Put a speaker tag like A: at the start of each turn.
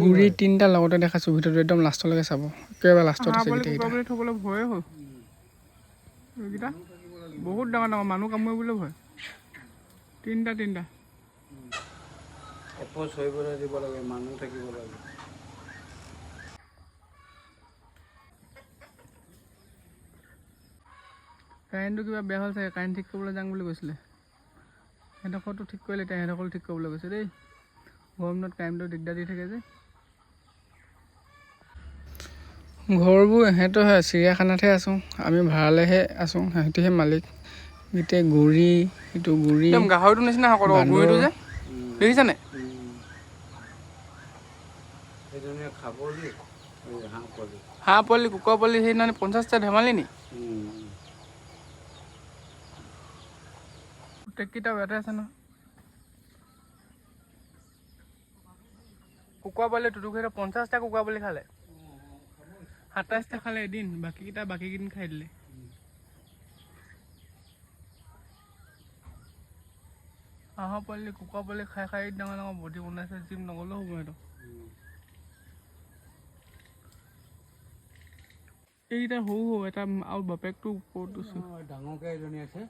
A: গুৰি তিনিটা লগতে দেখাইছোঁ ভিডিঅ'টো একদম লাষ্টলৈকে চাব একেবাৰে লাষ্টত আছে
B: কুকুৰা থ'বলৈ ভয়ে হ'ল এইকেইটা বহুত ডাঙৰ ডাঙৰ মানুহ কামুৰিবলৈ ভয় তিনিটা
C: এপচ হৈবলৈ দিব লাগে মানুহ থাকিব লাগে
B: কাৰেণ্টটো কিবা বেয়া হ'ল চাগে কাৰেণ্ট ঠিক কৰিবলৈ যাম বুলি কৈছিলে সেইডোখৰটো ঠিক কৰিলে এতিয়া সেইডোখৰ ঠিক কৰিবলৈ গৈছে দেই গৰম দিনত কাৰেণ্টটো দিগদাৰ দি থাকে যে ঘৰবোৰ ইহঁতৰ হয় চিৰিয়াখানাতহে আছোঁ আমি ভাড়ালৈহে আছোঁ সিহঁতিহে মালিক গোটেই গুৰি এইটো গুৰি একদম গাহৰিটোৰ নিচিনা সকলো গুৰিটো যে দেখিছানে হাঁহ পোৱালি কুকুৰা পোৱালি সেইদিনা 50টা ধেমালি নি গোটেইকেইটা ইয়াতে আছে নহয় কুকুৰা পোৱালি টুটুকেইটা 50টা কুকুৰা পোৱালি খালে 27টা খালে এদিন বাকীকেইদিন খাই দিলে হাঁহৰ পোৱালি কুকুৰা পোৱালি খাই ডাঙৰ ডাঙৰ বডি বনাইছে জিম নগ'লেও হ'ব সিহঁতক এইকেইটা সৰু এটা আৰু বাপেকটো ওপৰত
C: ডাঙৰকৈ এজনী আছে